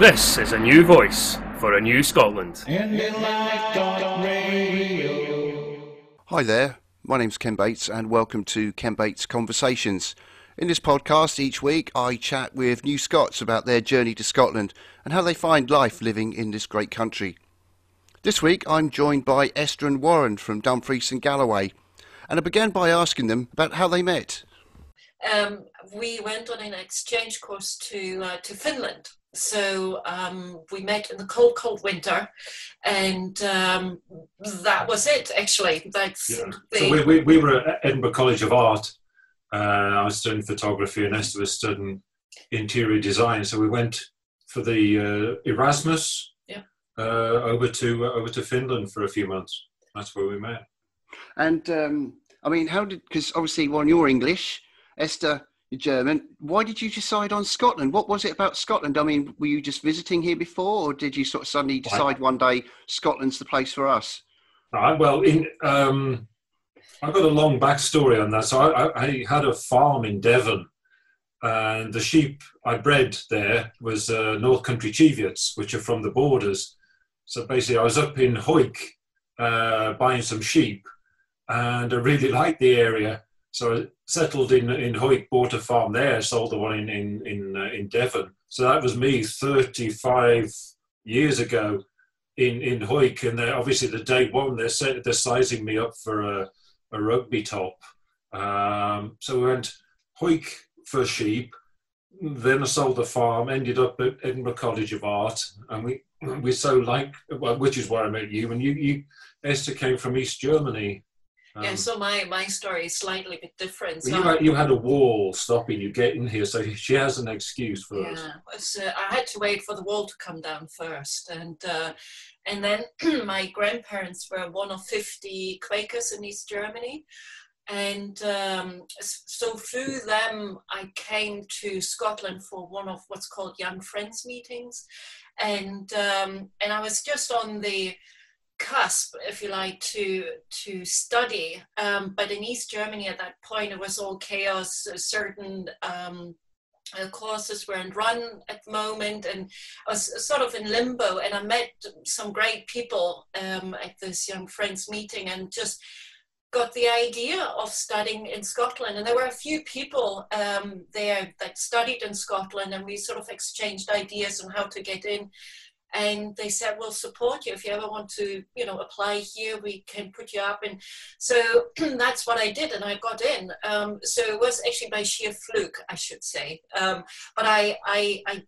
This is a new voice for a new Scotland. Indylive.radio. Hi there, my name's Ken Bates and welcome to Ken Bates Conversations. In this podcast each week I chat with new Scots about their journey to Scotland and how they find life living in this great country. This week I'm joined by Esther and Warren from Dumfries and Galloway, and I began by asking them about how they met. We went on an exchange course to Finland. So we met in the cold winter, and that was it, actually. So we were at Edinburgh College of Art. I was studying photography and Esther was studying interior design. So we went for the Erasmus over to Finland for a few months. That's where we met. And, because obviously, Warren, you're English, Esther, you're German. Why did you decide on Scotland? What was it about Scotland? I mean, were you just visiting here before, or did you sort of suddenly decide one day Scotland's the place for us? I've got a long backstory on that. So I had a farm in Devon, and the sheep I bred there was North Country Cheviots, which are from the borders. So basically, I was up in Hawick buying some sheep, and I really liked the area. So I settled in Hawick, bought a farm there, sold the one in Devon. So that was me 35 years ago in Hawick. And obviously the day one, they're sizing me up for a rugby top. So we went Hawick for sheep. Then I sold the farm, ended up at Edinburgh College of Art. And we so liked, which is where I met you. And you Esther, came from East Germany. So my story is slightly bit different. So you had a wall stopping you getting here, so she has an excuse for us. So I had to wait for the wall to come down first, and then my grandparents were one of 50 Quakers in East Germany, and so through them I came to Scotland for one of what's called Young Friends meetings, and I was just on the cusp, if you like, to study, but in East Germany at that point it was all chaos. Certain courses weren't run at the moment, and I was sort of in limbo, and I met some great people at this Young Friends meeting and just got the idea of studying in Scotland. And there were a few people there that studied in Scotland, and we sort of exchanged ideas on how to get in. And they said, we'll support you. If you ever want to, apply here, we can put you up. And so that's what I did, and I got in. So it was actually by sheer fluke, I should say. But I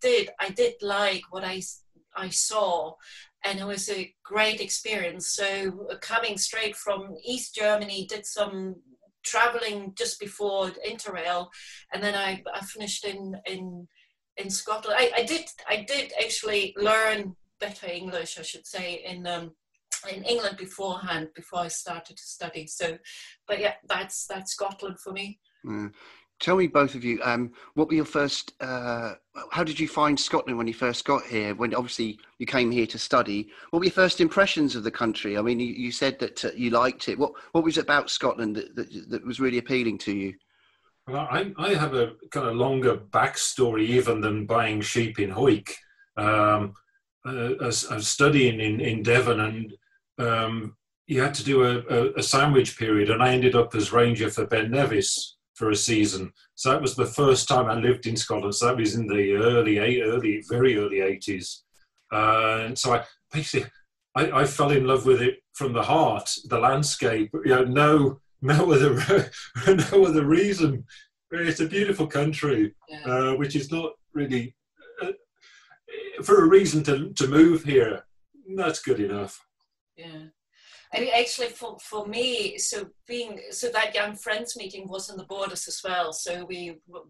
did like what I saw, and it was a great experience. So coming straight from East Germany, did some traveling just before Interrail, and then I finished in Scotland. I did actually learn better English, I should say, in England beforehand, before I started to study. So, but yeah, that's Scotland for me. Tell me, both of you, what were your first? How did you find Scotland when you first got here? When obviously you came here to study, what were your first impressions of the country? I mean, you said that you liked it. What was it about Scotland that was really appealing to you? Well, I have a kind of longer backstory even than buying sheep in Hawick. I was studying in Devon, and you had to do a sandwich period, and I ended up as ranger for Ben Nevis for a season. So that was the first time I lived in Scotland. So that was in the very early 80s. And so I fell in love with it from the heart, the landscape. No other reason. It's a beautiful country, which is not really for a reason to move here. That's good enough. Yeah, and actually for me, so that Young Friends meeting was in the borders as well. So we were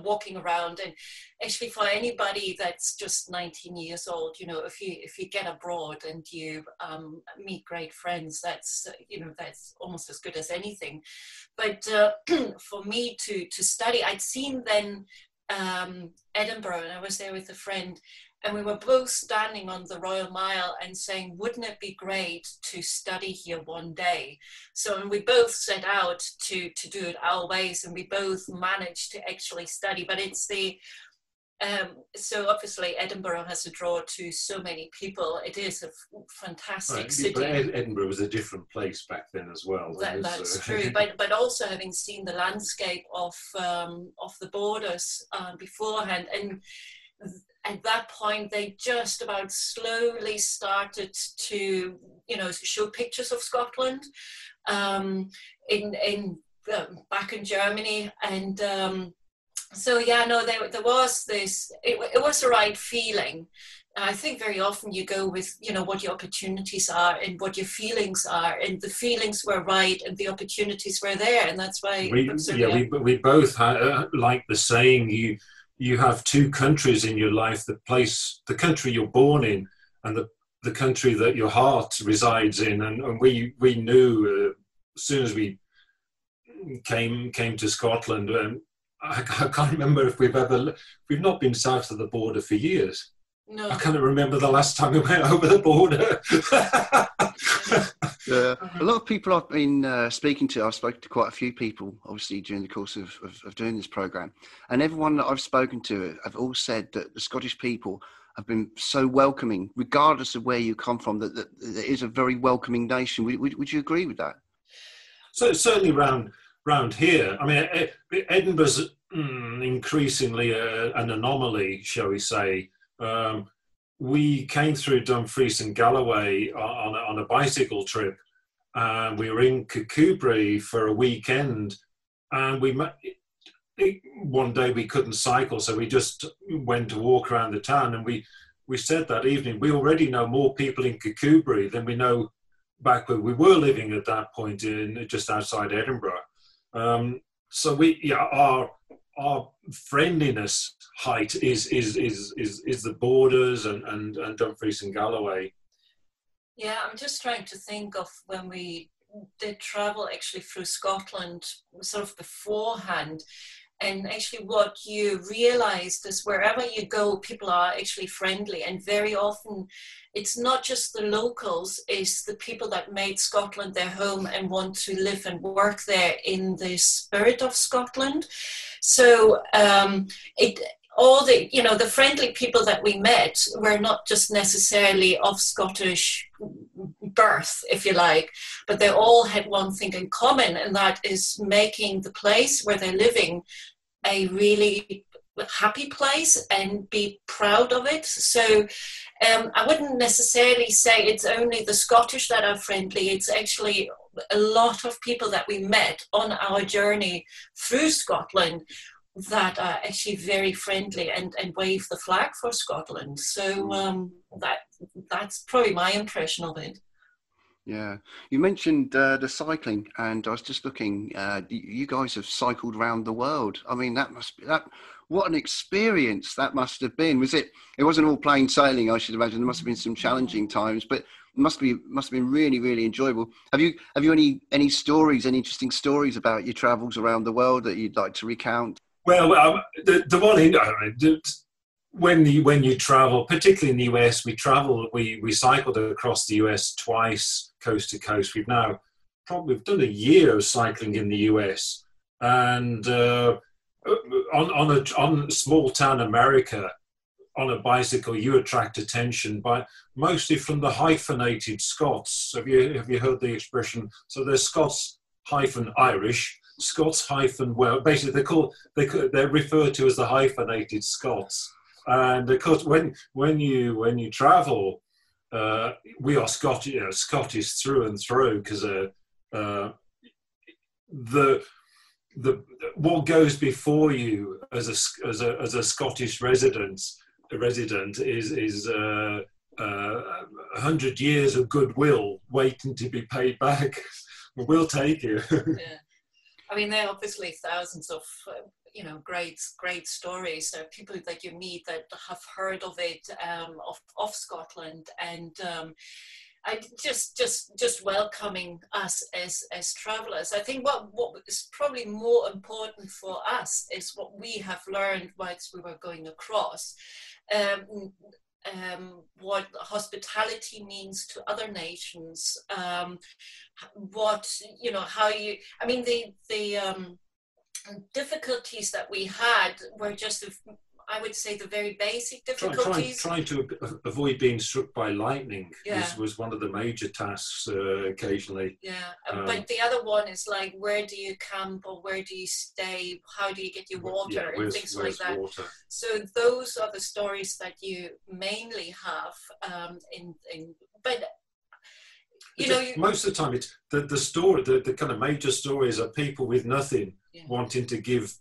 walking around, and actually for anybody that's just 19 years old, if you get abroad and you meet great friends, that's almost as good as anything. But for me to study, I'd seen then Edinburgh, and I was there with a friend, and we were both standing on the Royal Mile and saying, wouldn't it be great to study here one day? So, and we both set out to do it our ways, and we both managed to actually study. But it's So obviously Edinburgh has a draw to so many people. It is a fantastic city. But Edinburgh was a different place back then as well. That's true. But also having seen the landscape of the borders beforehand, and at that point they just about slowly started to show pictures of Scotland in back in Germany, and there was this. It was the right feeling. I think very often you go with what your opportunities are and what your feelings are, and the feelings were right and the opportunities were there, and that's why we both like the saying, you have two countries in your life: the country you're born in, and the country that your heart resides in. And we knew as soon as we came to Scotland. I can't remember if we've not been south of the border for years. No. I can't remember the last time we went over the border. A lot of people I've been speaking to, I've spoken to quite a few people, obviously, during the course of doing this programme. And everyone that I've spoken to have all said that the Scottish people have been so welcoming, regardless of where you come from, that it is a very welcoming nation. Would you agree with that? So certainly round here, I mean, Edinburgh's increasingly an anomaly, shall we say. We came through Dumfries and Galloway on a bicycle trip, and we were in Kirkcudbright for a weekend, and one day we couldn't cycle, so we just went to walk around the town, and we said that evening, we already know more people in Kirkcudbright than we know back where we were living at that point, in just outside Edinburgh. So our friendliness height is the borders and Dumfries and Galloway. Yeah, I'm just trying to think of when we did travel actually through Scotland sort of beforehand, and actually what you realized is wherever you go, people are actually friendly, and very often it's not just the locals, it's the people that made Scotland their home and want to live and work there in the spirit of Scotland. So all the friendly people that we met were not just necessarily of Scottish birth, if you like, but they all had one thing in common, and that is making the place where they're living a really happy place and be proud of it. So I wouldn't necessarily say it's only the Scottish that are friendly. It's actually a lot of people that we met on our journey through Scotland that are actually very friendly and wave the flag for Scotland. So that's probably my impression of it. Yeah, you mentioned the cycling, and I was just looking. You guys have cycled around the world. I mean, what an experience that must have been. Was it? It wasn't all plain sailing, I should imagine. There must have been some challenging times, but it must have been really, really enjoyable. Have you any stories, any interesting stories about your travels around the world that you'd like to recount? Well, the one when you travel, particularly in the US, we cycled across the US twice, coast to coast. We've done a year of cycling in the US, and on small town America, on a bicycle, you attract attention mostly from the hyphenated Scots. Have you heard the expression? So there's Scots -Irish, Scots -Welsh. Basically, they're referred to as the hyphenated Scots. And of course, when you travel, we are Scottish through and through, because what goes before you as a Scottish resident is 100 years of goodwill waiting to be paid back. We'll take you. Yeah. I mean, there are obviously thousands of great stories. People that you meet that have heard of it, of Scotland, and I just welcoming us as travelers. I think what is probably more important for us is what we have learned whilst we were going across. What hospitality means to other nations, the difficulties that we had were just, I would say, the very basic difficulties. Trying to avoid being struck by lightning Yeah. was one of the major tasks occasionally. Yeah, but the other one is like, where do you camp or where do you stay? How do you get your water and things like that? Water? So those are the stories that you mainly have but you know, most of the time it's the story, the kind of major stories are people with nothing wanting to give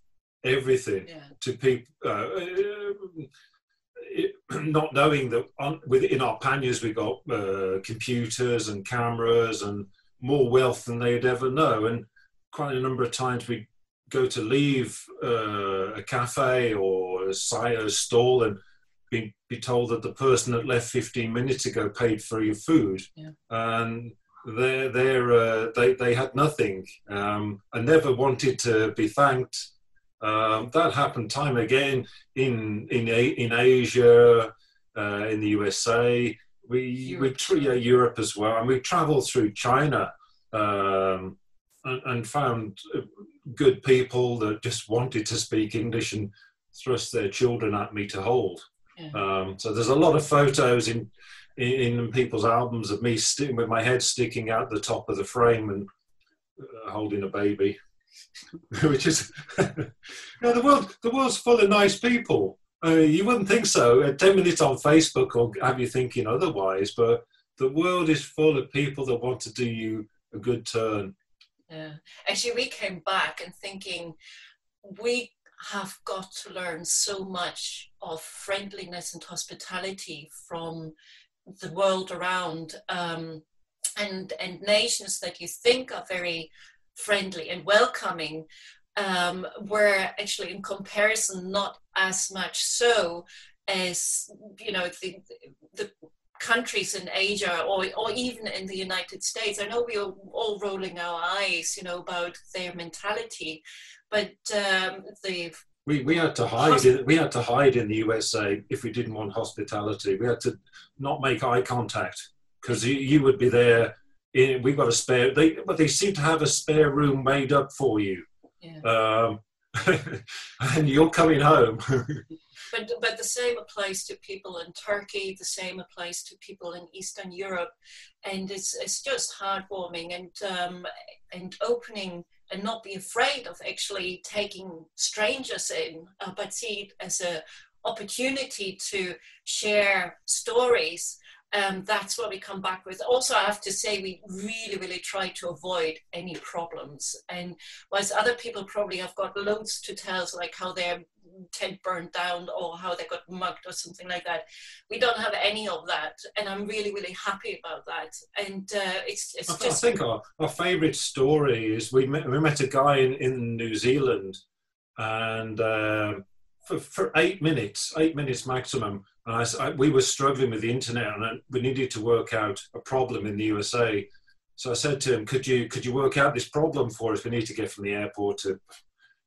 everything to people, not knowing that within our panniers we got computers and cameras and more wealth than they'd ever know. And quite a number of times we go to leave a cafe or a stall and be told that the person that left 15 minutes ago paid for your food, and they had nothing and never wanted to be thanked. That happened time again in Asia, in the USA, Europe as well, and we travelled through China and found good people that just wanted to speak English and thrust their children at me to hold. So there's a lot of photos in people's albums of me with my head sticking out the top of the frame and holding a baby, which is, the world's full of nice people. You wouldn't think so. 10 minutes on Facebook will have you thinking otherwise, but the world is full of people that want to do you a good turn. Yeah, actually, we came back and thinking we have got to learn so much of friendliness and hospitality from the world around, and nations that you think are very friendly and welcoming, were actually in comparison not as much so as, you know, the countries in Asia or even in the United States. I know we are all rolling our eyes, you know, about their mentality, but we had to hide. We had to hide in the USA if we didn't want hospitality. We had to not make eye contact because you would be there. We've got a spare. They seem to have a spare room made up for you, and you're coming home. But the same applies to people in Turkey. The same applies to people in Eastern Europe, and it's just heartwarming and opening, and not be afraid of actually taking strangers in, but see it as an opportunity to share stories. That's what we come back with. Also, I have to say, we really, really try to avoid any problems. And whilst other people probably have got loads to tell, like how their tent burned down or how they got mugged or something like that, we don't have any of that. And I'm really, really happy about that. And I think our favourite story is we met a guy in New Zealand, and for 8 minutes maximum, and we were struggling with the internet, and we needed to work out a problem in the USA. So I said to him, could you work out this problem for us? We need to get from the airport to...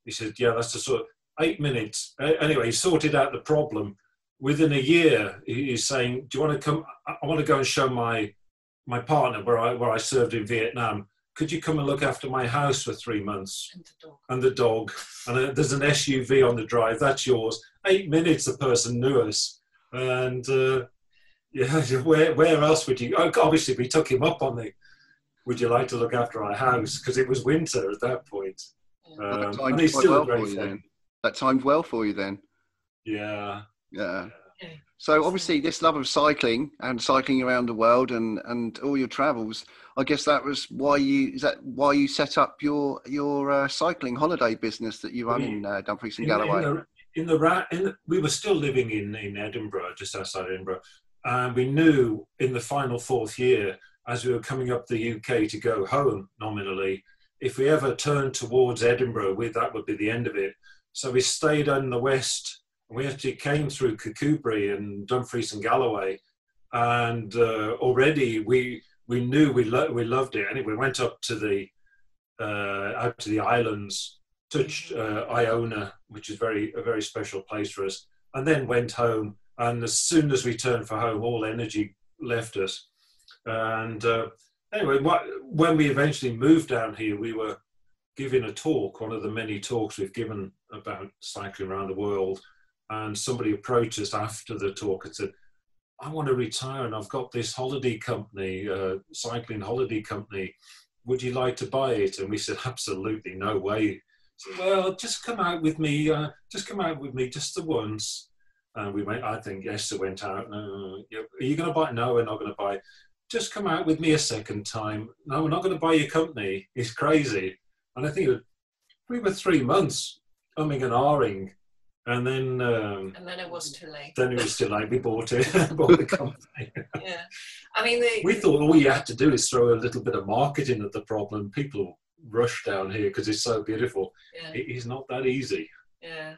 He said, yeah, that's the sort of 8 minutes. Anyway, he sorted out the problem. Within a year, he's saying, do you want to come? I want to go and show my partner where I served in Vietnam. Could you come and look after my house for 3 months? And the dog. And there's an SUV on the drive. That's yours. 8 minutes, the person knew us. And where else would you... Obviously, we took him up on the, would you like to look after our house? Because it was winter at that point. And he's still a great friend. That timed well for you then. Yeah. So obviously this love of cycling and cycling around the world and all your travels, I guess that was why you set up your cycling holiday business that you run in Dumfries and Galloway. We were still living in Edinburgh, just outside Edinburgh, and we knew in the final fourth year, as we were coming up the UK to go home nominally, if we ever turned towards Edinburgh, that would be the end of it. So we stayed in the west. We actually came through Kirkcudbright and Dumfries and Galloway, and already we knew we loved it. Anyway, we went up to the out to the islands, touched Iona, which is a very special place for us, and then went home. And as soon as we turned for home, all energy left us. And anyway, when we eventually moved down here, we were giving a talk, one of the many talks we've given about cycling around the world. and somebody approached us after the talk and said, I want to retire and I've got this holiday company, cycling holiday company. Would you like to buy it? And we said, absolutely, no way. Said, well, just come out with me, just the once. And we went, I think Esther went out. No, are you going to buy it? No, we're not going to buy it. Just come out with me a second time. No, we're not going to buy your company. It's crazy. And I think we were 3 months umming and ahhing. And then it was too late. Then it was too late. We bought it, bought the company. Yeah, I mean, we thought all you had to do is throw a little bit of marketing at the problem. People rush down here because it's so beautiful. Yeah. It is not that easy. Yeah,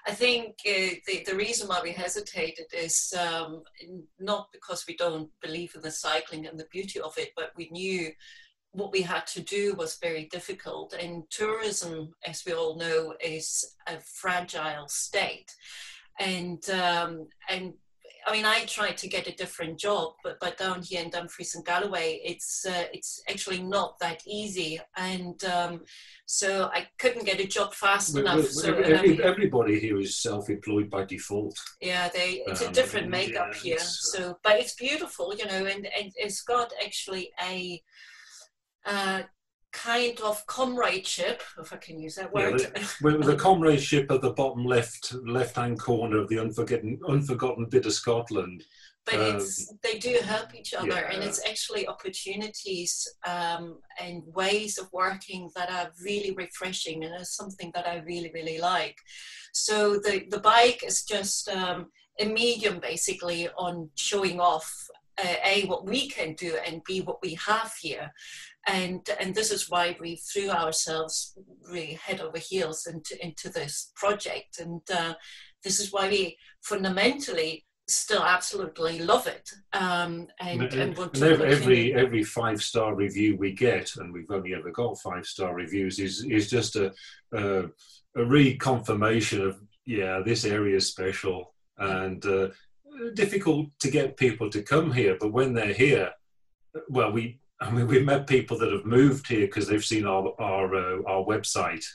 I think the reason why we hesitated is not because we don't believe in the cycling and the beauty of it, but we knew what we had to do was very difficult. And tourism, as we all know, is a fragile state. And I mean, I tried to get a different job, but down here in Dumfries and Galloway, it's actually not that easy. And so I couldn't get a job fast enough. So everybody here is self-employed by default. Yeah, it's a different makeup here. So, but it's beautiful, you know, and it's got actually a kind of comradeship, if I can use that word. Yeah, the comradeship at the bottom left-hand corner of the unforgotten bit of Scotland. But they do help each other, and it's actually opportunities and ways of working that are really refreshing, and it's something that I really, really like. So the bike is just a medium, basically, on showing off A, what we can do, and B, what we have here. And this is why we threw ourselves really head over heels into this project. And this is why we fundamentally still absolutely love it. And want to every 5-star review we get, and we've only ever got 5-star reviews, is just a reconfirmation of, yeah, this area is special, and difficult to get people to come here. But when they're here, well, we've met people that have moved here because they've seen our website,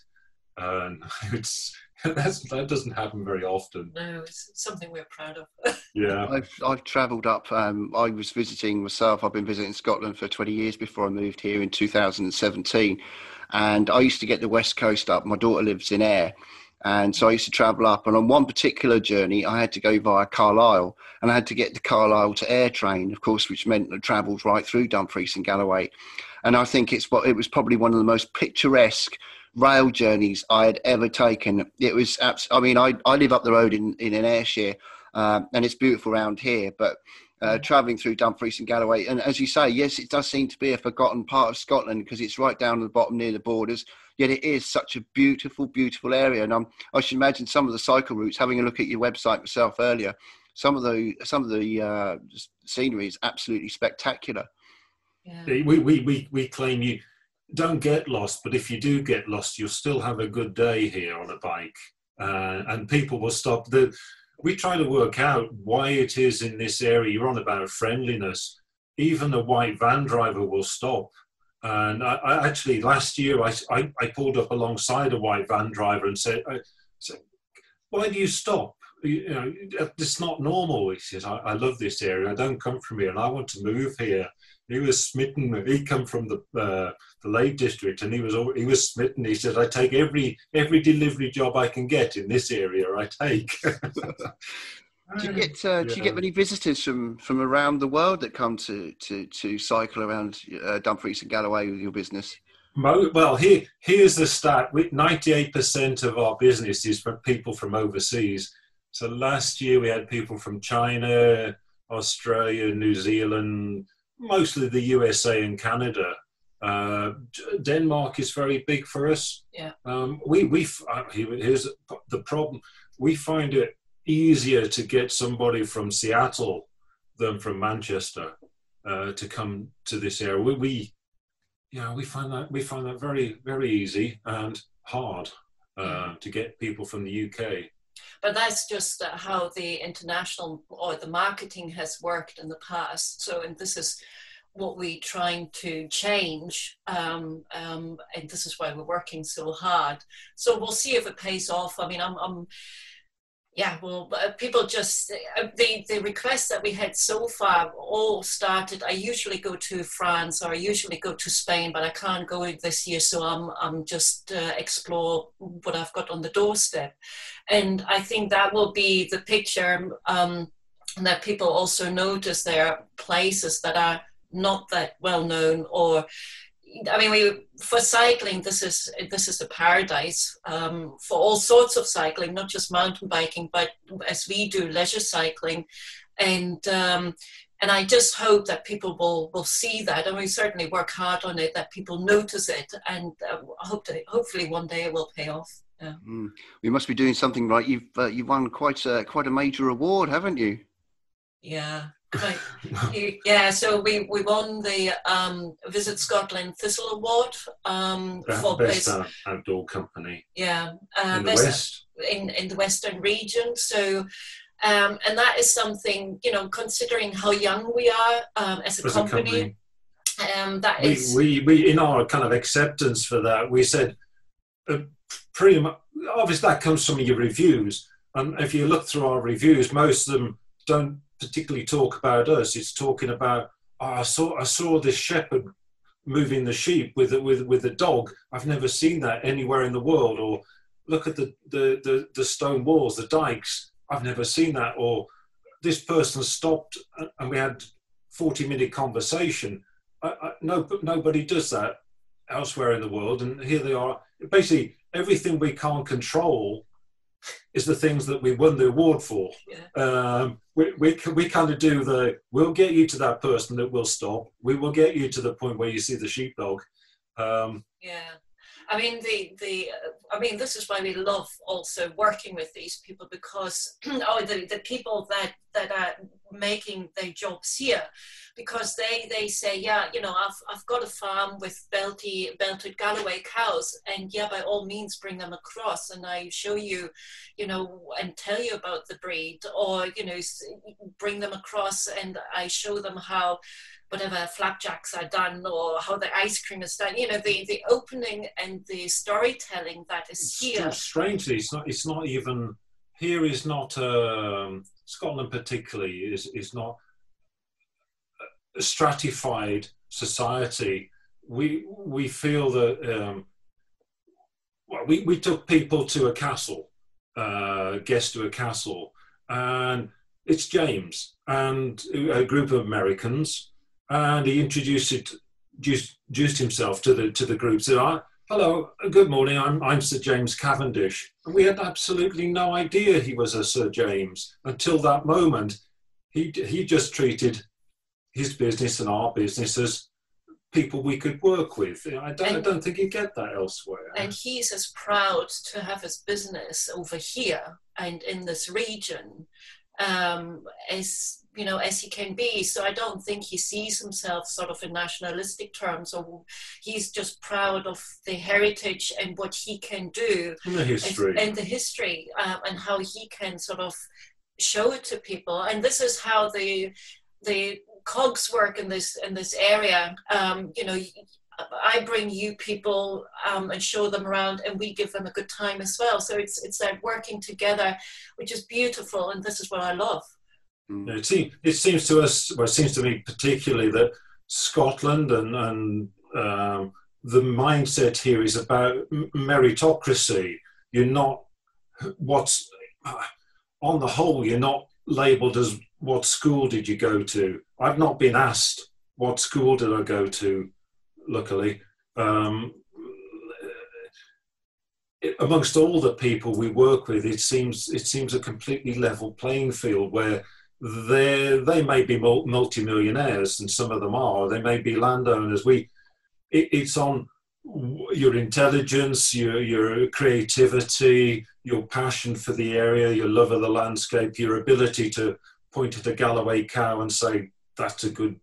and that doesn't happen very often. No, it's something we're proud of. Yeah, I've travelled up. I was visiting myself. I've been visiting Scotland for 20 years before I moved here in 2017, and I used to get the West Coast up. My daughter lives in Ayr. And so I used to travel up, and on one particular journey, I had to go via Carlisle, and I had to get the Carlisle to Ayr train, of course, which meant it travelled right through Dumfries and Galloway. And I think it was probably one of the most picturesque rail journeys I had ever taken. It was, I mean, I live up the road in Ayrshire, and it's beautiful around here, but travelling through Dumfries and Galloway, and as you say, yes, it does seem to be a forgotten part of Scotland because it's right down at the bottom near the borders. Yet it is such a beautiful, beautiful area, and I should imagine some of the cycle routes. Having a look at your website myself earlier, some of the scenery is absolutely spectacular. Yeah. We claim you don't get lost, but if you do get lost, you'll still have a good day here on a bike, and people will stop. We try to work out why it is in this area. You're on about friendliness. Even a white van driver will stop. And I actually, last year, I pulled up alongside a white van driver and said, why do you stop? You know, it's not normal. He says, I love this area. I don't come from here and I want to move here. He was smitten. He come from the Lake District, and he was smitten. He said, I take every delivery job I can get in this area, I take. Do you get many visitors from around the world that come to cycle around Dumfries and Galloway with your business? Well, here's the stat. 98% of our business is from people from overseas. So last year we had people from China, Australia, New Zealand, mostly the USA and Canada. Denmark is very big for us. Yeah. Here's the problem. We find it easier to get somebody from Seattle than from Manchester to come to this area. We find that very, very easy and hard to get people from the UK. But that's just how the international or the marketing has worked in the past. So, and this is what we're trying to change, and this is why we're working so hard. So we'll see if it pays off. I mean, Yeah, well, people just, the requests that we had so far all started. I usually go to France or I usually go to Spain, but I can't go this year, so I'm just explore what I've got on the doorstep. And I think that will be the picture that people also notice. There are places that are not that well known, or I mean, for cycling, this is a paradise for all sorts of cycling, not just mountain biking, but as we do, leisure cycling, and I just hope that people will see that, and we certainly work hard on it, that people notice it, and hopefully one day it will pay off. Yeah. You must be doing something right. You've won quite a major award, haven't you? Yeah. Right. Yeah, so we won the Visit Scotland Thistle Award for best outdoor company. Yeah, in the West, in the Western region. So, and that is something, you know, considering how young we are as a company. That is we in our kind of acceptance for that, we said pretty much. Obviously, that comes from your reviews, and if you look through our reviews, most of them don't particularly talk about us. It's talking about, I saw this shepherd moving the sheep with a dog. I've never seen that anywhere in the world. Or look at the stone walls, the dikes. I've never seen that. Or this person stopped and we had 40-minute conversation. Nobody does that elsewhere in the world, and here they are. Basically, everything we can't control is the things that we won the award for. Yeah. We kind of do we'll get you to that person that will stop. We will get you to the point where you see the sheepdog. Yeah. I mean, this is why we love also working with these people, because the people that are making their jobs here, because they say, yeah, you know, I've got a farm with belted Galloway cows, and yeah, by all means bring them across, and I show you, you know, and tell you about the breed, or, you know, bring them across and I show them how whatever flapjacks are done or how the ice cream is done, you know, the opening and the storytelling that is here. Strangely, it's not even, here is not, Scotland particularly is not a stratified society. We feel that, we took people to a castle, guests to a castle, and it's James and a group of Americans, and he introduced himself to the group. Said, "Hello, good morning. I'm Sir James Cavendish." And we had absolutely no idea he was a Sir James until that moment. He just treated his business and our business as people we could work with. I don't think you get that elsewhere. And he's as proud to have his business over here and in this region as, you know, as he can be. So I don't think he sees himself sort of in nationalistic terms, or he's just proud of the heritage and what he can do, and the history, and how he can sort of show it to people. And this is how the cogs work in this area. You know, I bring you people and show them around, and we give them a good time as well. So it's that working together, which is beautiful, and this is what I love. It seems to us, well, it seems to me particularly, that Scotland and the mindset here is about meritocracy. You're not, on the whole, you're not labelled as what school did you go to. I've not been asked what school did I go to, luckily. Amongst all the people we work with, it seems a completely level playing field, where they may be multimillionaires, and some of them are. They may be landowners. It's on your intelligence, your creativity, your passion for the area, your love of the landscape, your ability to point at a Galloway cow and say, "That's a good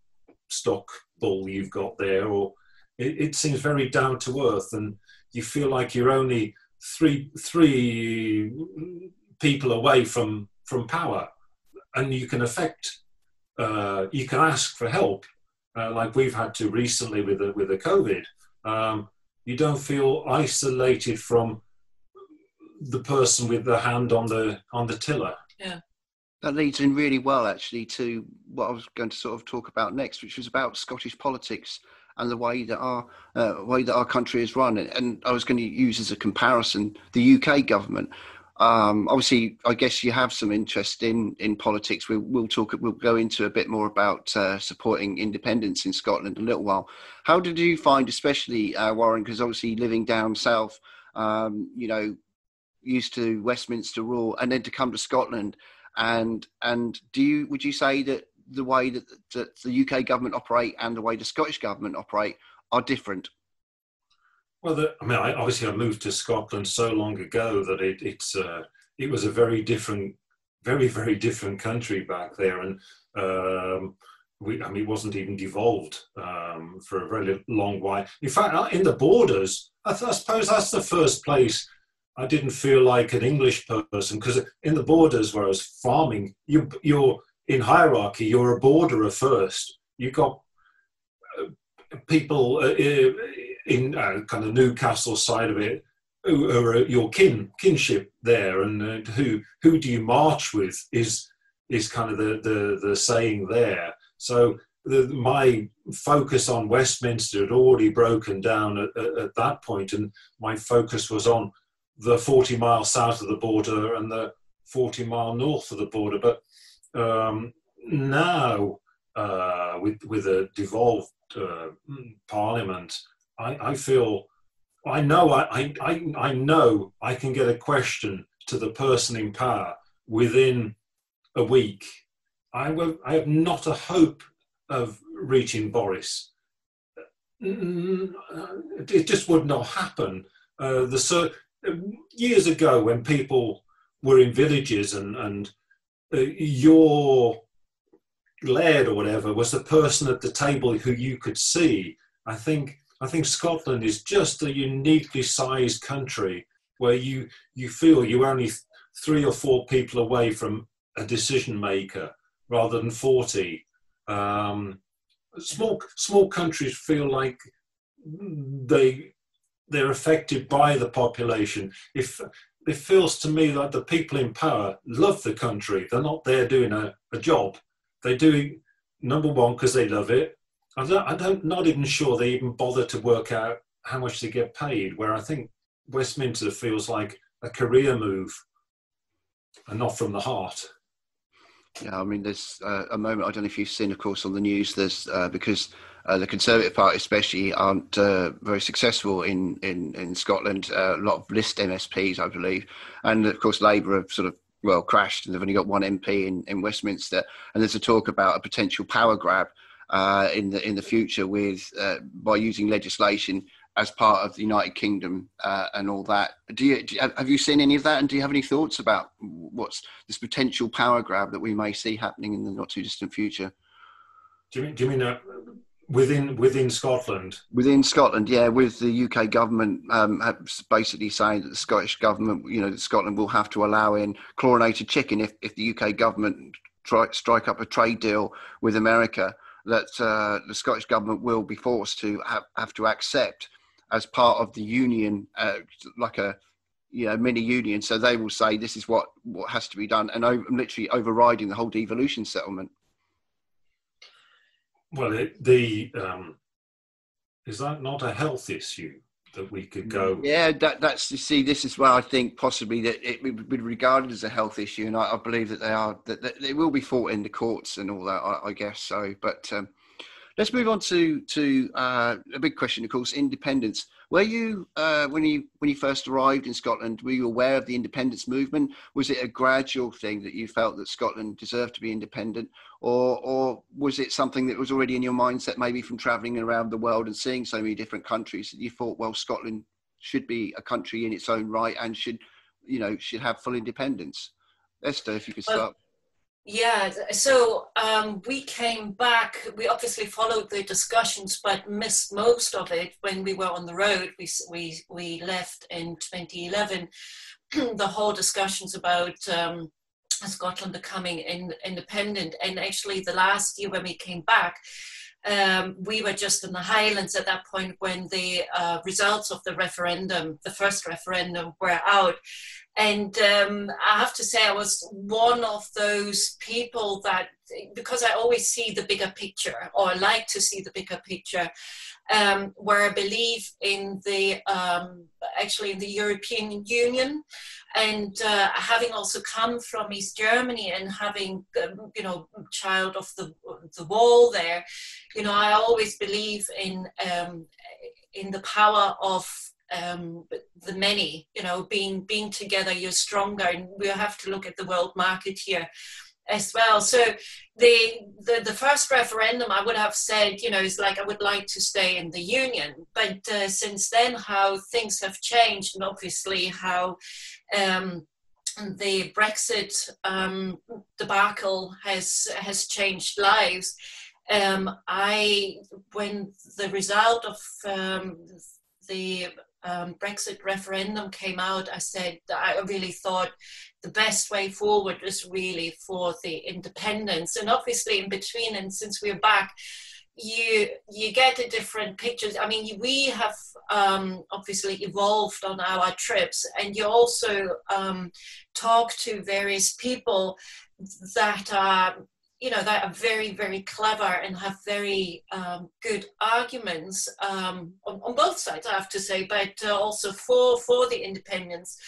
stock bull you've got there." Or it seems very down to earth, and you feel like you're only three people away from power. And you can you can ask for help, like we've had to recently with the COVID. You don't feel isolated from the person with the hand on the tiller. Yeah. That leads in really well, actually, to what I was going to sort of talk about next, which was about Scottish politics and the way that our country is run. And I was going to use as a comparison the UK government. Obviously, I guess you have some interest in politics. We'll go into a bit more about supporting independence in Scotland in a little while. How did you find, especially Warren, because obviously living down south, used to Westminster rule, and then to come to Scotland, and would you say that the way that the UK government operate and the way the Scottish government operate are different? Well, I moved to Scotland so long ago that it was a very different, very, very different country back there, and it wasn't even devolved for a very long while. In fact, in the Borders, I suppose that's the first place I didn't feel like an English person, because in the Borders where I was farming, you're in hierarchy, you're a borderer first. You've got people in kind of Newcastle side of it who are your kinship there, and who do you march with is kind of the saying there. So my focus on Westminster had already broken down at that point, and my focus was on the 40 miles south of the border and the 40 mile north of the border. But now, with a devolved parliament, I know I can get a question to the person in power within a week. I have not a hope of reaching Boris. It just would not happen. Years ago, when people were in villages and your laird or whatever was the person at the table who you could see, I think Scotland is just a uniquely sized country where you feel you're only 3 or 4 people away from a decision maker rather than 40. Small countries feel like they're affected by the population. It feels to me like the people in power love the country. They're not there doing a job. They do it, number one, because they love it. Not even sure they even bother to work out how much they get paid, where I think Westminster feels like a career move and not from the heart. Yeah, I mean, there's a moment, I don't know if you've seen, of course, on the news, there's because the Conservative Party especially aren't very successful in Scotland, a lot of list MSPs, I believe, and of course Labour have sort of, well, crashed, and they've only got one MP in Westminster, and there's a talk about a potential power grab in the future with by using legislation as part of the United Kingdom and all that. Have you seen any of that, and do you have any thoughts about what's this potential power grab that we may see happening in the not too distant future? Do you mean within Scotland? Within Scotland, yeah, with the UK government basically saying that the Scottish government, that Scotland will have to allow in chlorinated chicken if the UK government strike up a trade deal with America, that the Scottish government will be forced to have to accept as part of the union, like a mini union. So they will say this is what has to be done, and literally overriding the whole devolution settlement. Well, is that not a health issue that we could go? Yeah, that's you see, this is where I think possibly that it would be regarded as a health issue, and I believe that they will be fought in the courts and all that. I guess so, but. Let's move on to a big question, of course, independence. Were you, when you first arrived in Scotland, were you aware of the independence movement? Was it a gradual thing that you felt that Scotland deserved to be independent? Or was it something that was already in your mindset, maybe from travelling around the world and seeing so many different countries, that you thought, well, Scotland should be a country in its own right and should have full independence? Esther, if you could start. Yeah, so we came back, we obviously followed the discussions, but missed most of it when we were on the road. We left in 2011, the whole discussions about Scotland becoming independent. And actually the last year when we came back, We were just in the Highlands at that point when the results of the referendum, the first referendum, were out. And I have to say, I was one of those people that, because I always see the bigger picture, or like to see the bigger picture, where I believe in the, actually in the European Union. And having also come from East Germany and having, child of the wall there, I always believe in the power of the many, being together, you're stronger, and we have to look at the world market here as well. So the first referendum, I would have said, is like, I would like to stay in the Union. But since then, how things have changed, and obviously how the Brexit debacle has changed lives. When the result of the Brexit referendum came out, I said that I really thought the best way forward is really for the independence. And obviously in between, and since we're back, you get a different picture. I mean, we have obviously evolved on our trips, and you also talk to various people that are that are very, very clever and have very good arguments on both sides, I have to say, but also for the independence.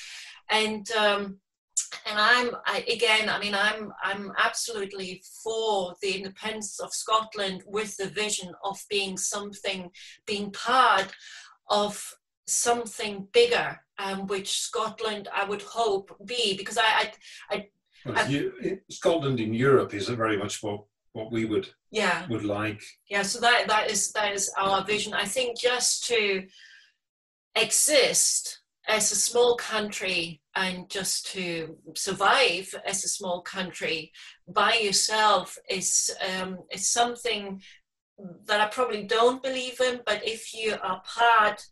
And I'm absolutely for the independence of Scotland, with the vision of being part of something bigger, which Scotland, I would hope, be, because Scotland in Europe is very much what we would like. Yeah, so that is our vision. I think just to exist as a small country and just to survive as a small country by yourself is something that I probably don't believe in. But if you are part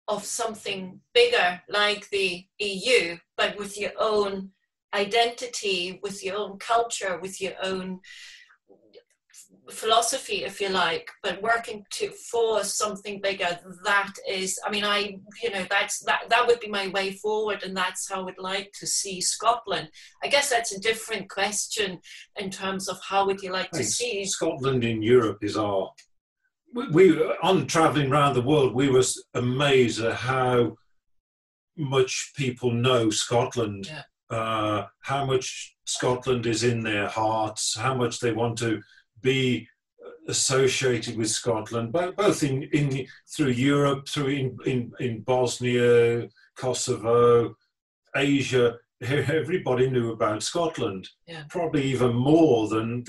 of something bigger like the EU, but with your own identity, with your own culture, with your own philosophy, if you like, but working for something bigger, that would be my way forward, and that's how I would like to see Scotland. I guess that's a different question in terms of how would you like to see Scotland in Europe is we on traveling around the world, we were amazed at how much people know Scotland. Yeah. How much Scotland is in their hearts, how much they want to be associated with Scotland, both in through Europe, through in Bosnia, Kosovo, Asia. Everybody knew about Scotland, probably even more than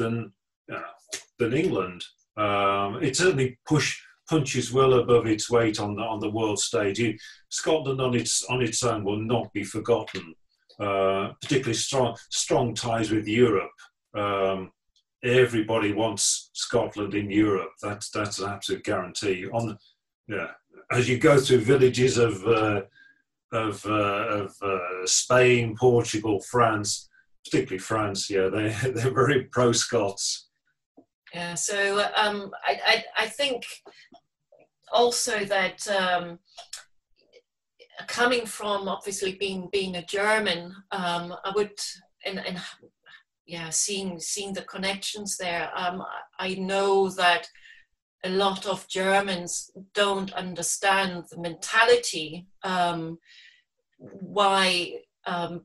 England. It certainly punches well above its weight on the world stage. Scotland on its own will not be forgotten. Particularly strong ties with Europe. Everybody wants Scotland in Europe. That's an absolute guarantee. As you go through villages of Spain, Portugal, France, particularly France, they're very pro-Scots. Yeah. So I think also that. Coming from obviously being a German, I would seeing the connections there. I know that a lot of Germans don't understand the mentality why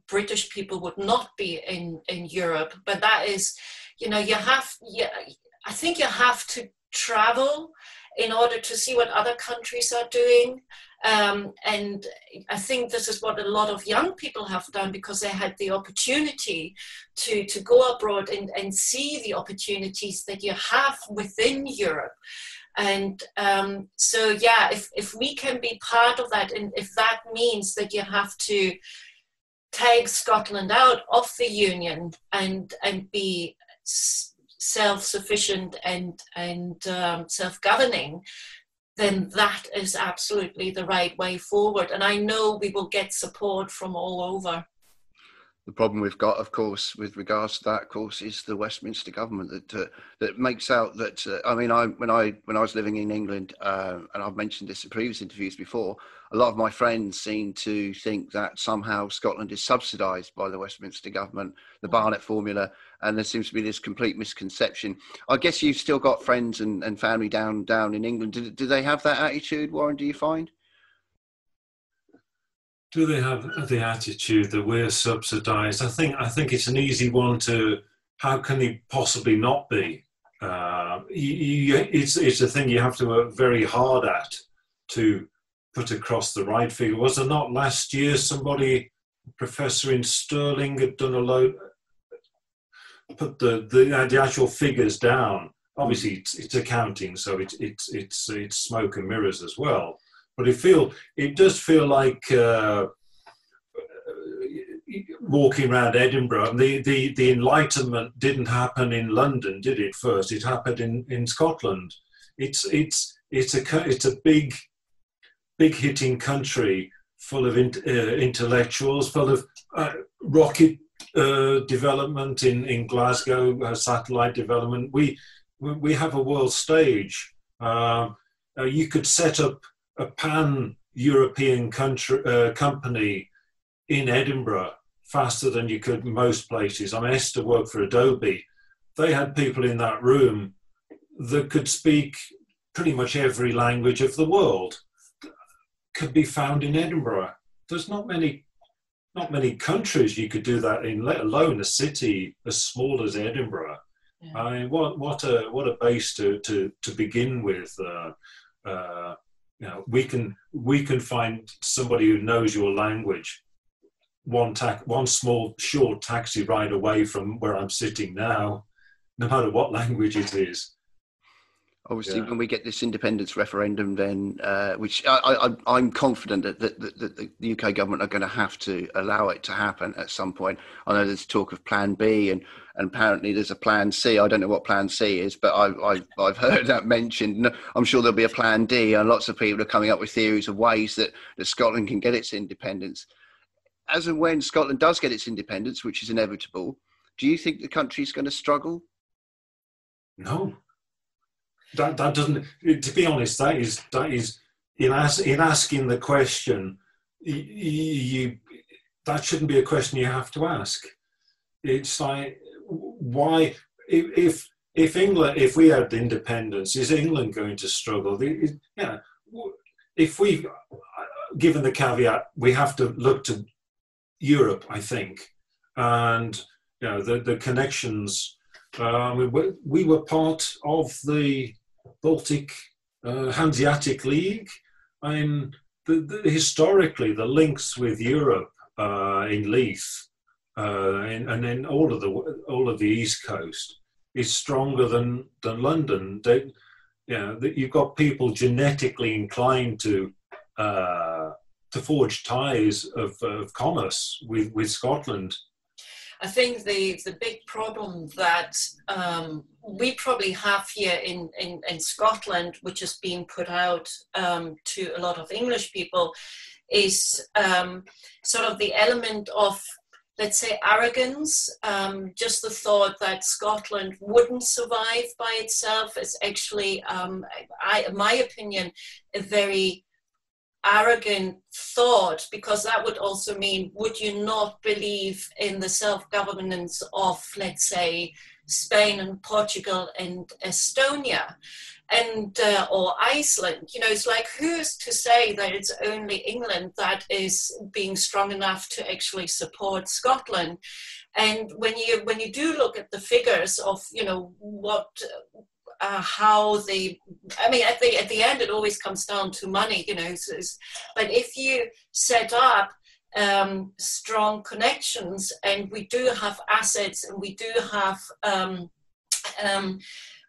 British people would not be in Europe, but that is, I think you have to travel in order to see what other countries are doing. And I think this is what a lot of young people have done, because they had the opportunity to go abroad and see the opportunities that you have within Europe. And if we can be part of that, and if that means that you have to take Scotland out of the Union and be self-sufficient and self-governing, then that is absolutely the right way forward. And I know we will get support from all over. The problem we've got, of course, with regards to that, of course, is the Westminster government that makes out that. When I was living in England, and I've mentioned this in previous interviews before, a lot of my friends seem to think that somehow Scotland is subsidised by the Westminster government, the Barnett formula, and there seems to be this complete misconception. I guess you've still got friends and family down in England. Do they have that attitude, Warren? Do you find? Do they have the attitude that we're subsidised? I think it's an easy one to. How can they possibly not be? It's a thing you have to work very hard at to put across the right figure. Was there not last year somebody, a professor in Stirling, had done a load, put the actual figures down? Obviously, it's accounting, so it's smoke and mirrors as well. But it does feel like walking around Edinburgh. The Enlightenment didn't happen in London, did it? First, it happened in Scotland. It's a big hitting country, full of intellectuals, full of rocket development in Glasgow, satellite development. We have a world stage. You could set up a pan-European company in Edinburgh faster than you could most places. I mean, Esther worked for Adobe. They had people in that room that could speak pretty much every language of the world. Could be found in Edinburgh. There's not many countries you could do that in, let alone a city as small as Edinburgh. Yeah. I mean, what a base to begin with. We can find somebody who knows your language one small short taxi ride away from where I'm sitting now, no matter what language it is. Obviously, when we get this independence referendum, then which I'm confident that the UK government are going to have to allow it to happen at some point. I know there's talk of Plan B, and apparently there's a Plan C. I don't know what Plan C is, but I've heard that mentioned. I'm sure there'll be a Plan D, and lots of people are coming up with theories of ways that Scotland can get its independence. As and when Scotland does get its independence, which is inevitable, do you think the country's going to struggle? No. That doesn't. To be honest, that is in asking the question. That shouldn't be a question you have to ask. It's like, why? If England, if we had independence, is England going to struggle? If we, given the caveat, we have to look to Europe, I think, and the connections. We were part of the Baltic Hanseatic League. I mean, historically, the links with Europe in Leith and in all of the East Coast is stronger than London. You've got people genetically inclined to forge ties of commerce with Scotland. I think the big problem that we probably have here in Scotland, which is being put out to a lot of English people, is sort of the element of, let's say, arrogance. Just the thought that Scotland wouldn't survive by itself is actually, in my opinion, a very arrogant thought, because that would also mean, would you not believe in the self-governance of, let's say, Spain and Portugal and Estonia and or Iceland? It's like, who's to say that it's only England that is being strong enough to actually support Scotland? And when you do look at the figures of what how they, I mean, at the end, it always comes down to money, but if you set up strong connections, and we do have assets, and we do have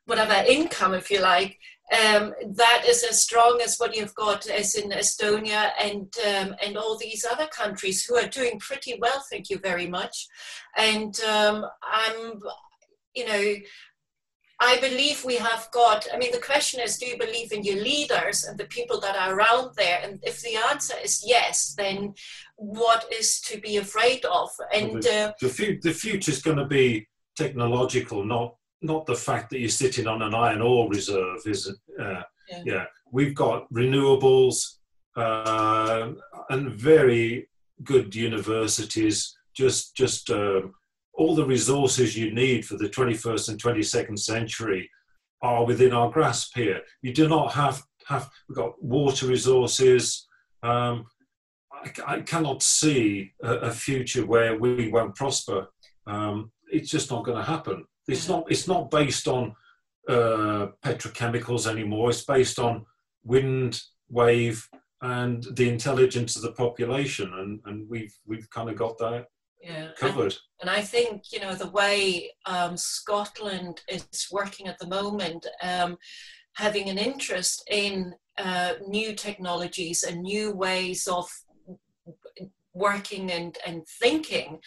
whatever income, if you like, that is as strong as what you've got as in Estonia and all these other countries who are doing pretty well, thank you very much. And I believe we have got, I mean, the question is, do you believe in your leaders and the people that are around there? And if the answer is yes, then what is to be afraid of? And the future is going to be technological, not the fact that you're sitting on an iron ore reserve, is it? Yeah, we've got renewables and very good universities, just all the resources you need for the 21st and 22nd century are within our grasp here. You do not have we've got water resources. I cannot see a future where we won't prosper. It's just not going to happen. It's not based on petrochemicals anymore. It's based on wind, wave, and the intelligence of the population, and we've kind of got that covered. And I think, you know, the way Scotland is working at the moment, having an interest in new technologies and new ways of working and thinking,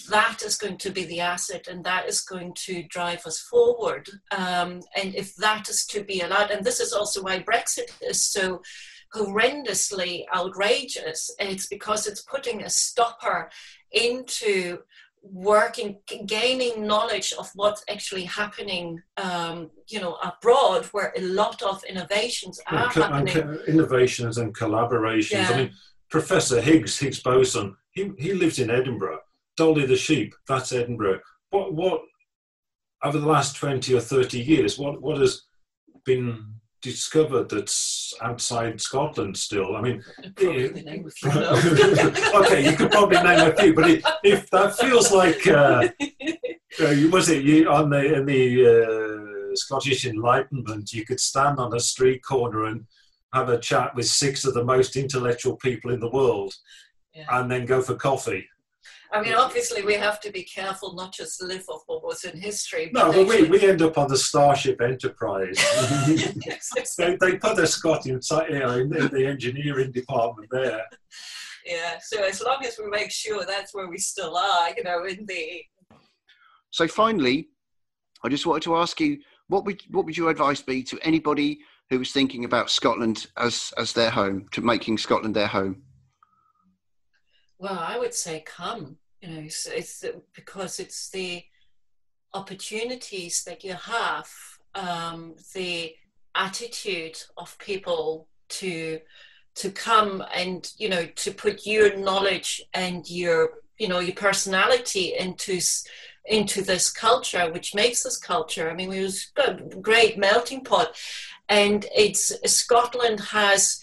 that is going to be the asset, and that is going to drive us forward. And if that is to be allowed, and this is also why Brexit is so horrendously outrageous, it's because it's putting a stopper into working, gaining knowledge of what's actually happening, you know, abroad, where a lot of innovations are happening. Innovations and collaborations. Yeah. I mean, Professor Higgs boson, he lives in Edinburgh. Dolly the sheep, that's Edinburgh. What over the last 20 or 30 years, what has been discovered that's outside Scotland still? I mean, Probably name a few, okay, you could probably name a few, but if that feels like was it you in the Scottish Enlightenment, you could stand on a street corner and have a chat with 6 of the most intellectual people in the world, and then go for coffee. I mean, obviously, we have to be careful not just to live off what was in history. But we end up on the Starship Enterprise. they put a Scot inside, you know, in the engineering department there. Yeah, so as long as we make sure that's where we still are, you know, in the... So finally, I just wanted to ask you, what would your advice be to anybody who was thinking about Scotland as their home, to making Scotland their home? Well, I would say come, you know, it's because it's the opportunities that you have, the attitude of people to come and, you know, to put your knowledge and your, you know, your personality into this culture, which makes this culture. I mean, it was a great melting pot, and Scotland has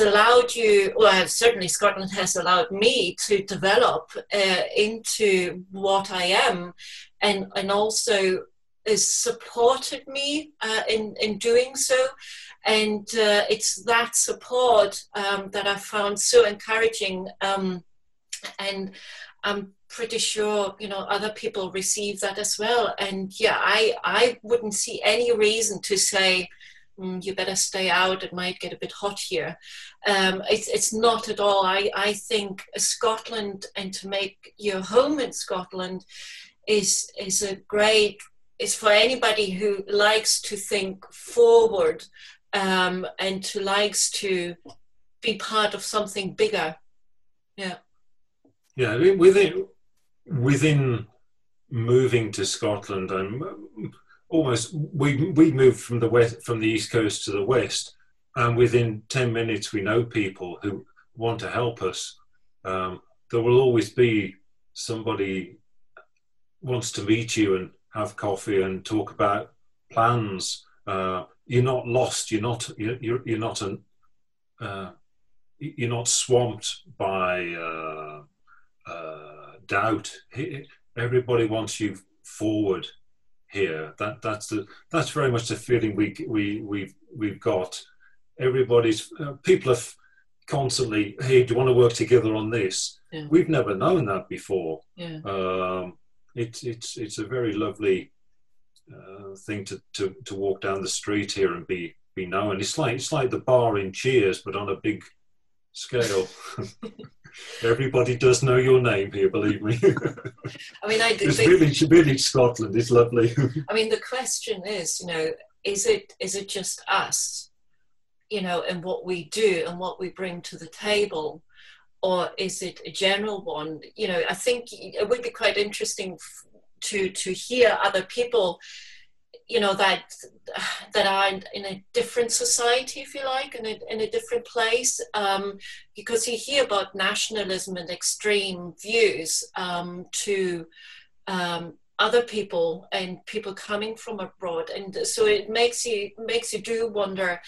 allowed you, well, certainly Scotland has allowed me to develop into what I am, and also has supported me in doing so. And it's that support that I found so encouraging, and I'm pretty sure, you know, other people receive that as well. And yeah, I wouldn't see any reason to say, you better stay out, it might get a bit hot here. It's not at all. I think Scotland, and to make your home in Scotland is for anybody who likes to think forward, and who likes to be part of something bigger. Yeah, within moving to Scotland, almost we moved from the east coast to the west, and within 10 minutes we know people who want to help us. There will always be somebody wants to meet you and have coffee and talk about plans. You're not lost. You're not swamped by doubt. Everybody wants you forward here. That's very much the feeling we've got. Everybody's people are constantly, hey, do you want to work together on this? Yeah. We've never known that before. Yeah. It's a very lovely thing to walk down the street here and be known. It's like the bar in Cheers, but on a big scale. Everybody does know your name here, believe me. I mean, it's really Scotland. It's lovely. I mean, the question is, is it just us, and what we do and what we bring to the table, or is it a general one? I think it would be quite interesting to hear other people, that are in a different society, if you like, in a different place, because you hear about nationalism and extreme views to other people and people coming from abroad, and so it makes you do wonder: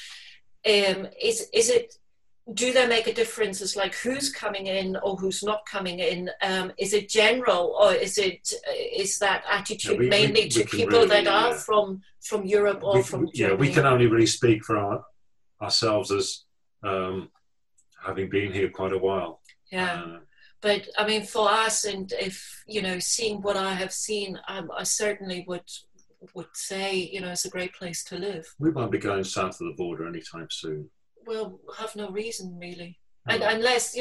do they make a difference? It's like who's coming in or who's not coming in? Is it general, or is that attitude mainly to people that are from Europe or from Germany? Yeah, we can only really speak for ourselves as having been here quite a while. Yeah. But I mean, for us, and if seeing what I have seen, I certainly would say it's a great place to live. We won't be going south of the border anytime soon. We'll have no reason really, and unless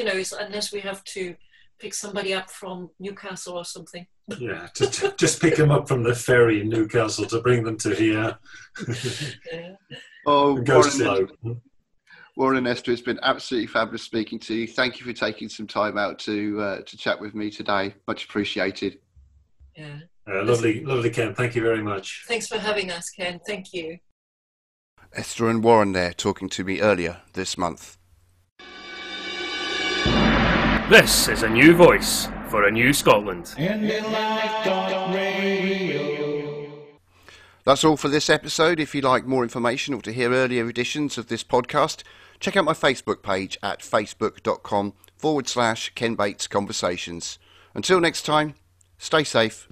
we have to pick somebody up from Newcastle or something. Yeah, to just pick them up from the ferry in Newcastle to bring them to here. Yeah. Oh, go slow. Warren and Esther, it's been absolutely fabulous speaking to you. Thank you for taking some time out to chat with me today. Much appreciated. Yeah. Lovely, Ken. Thank you very much. Thanks for having us, Ken. Thank you. Esther and Warren there talking to me earlier this month. This is a new voice for a new Scotland. indylive.radio. That's all for this episode. If you'd like more information or to hear earlier editions of this podcast, check out my Facebook page at facebook.com/Ken Bates Conversations. Until next time, stay safe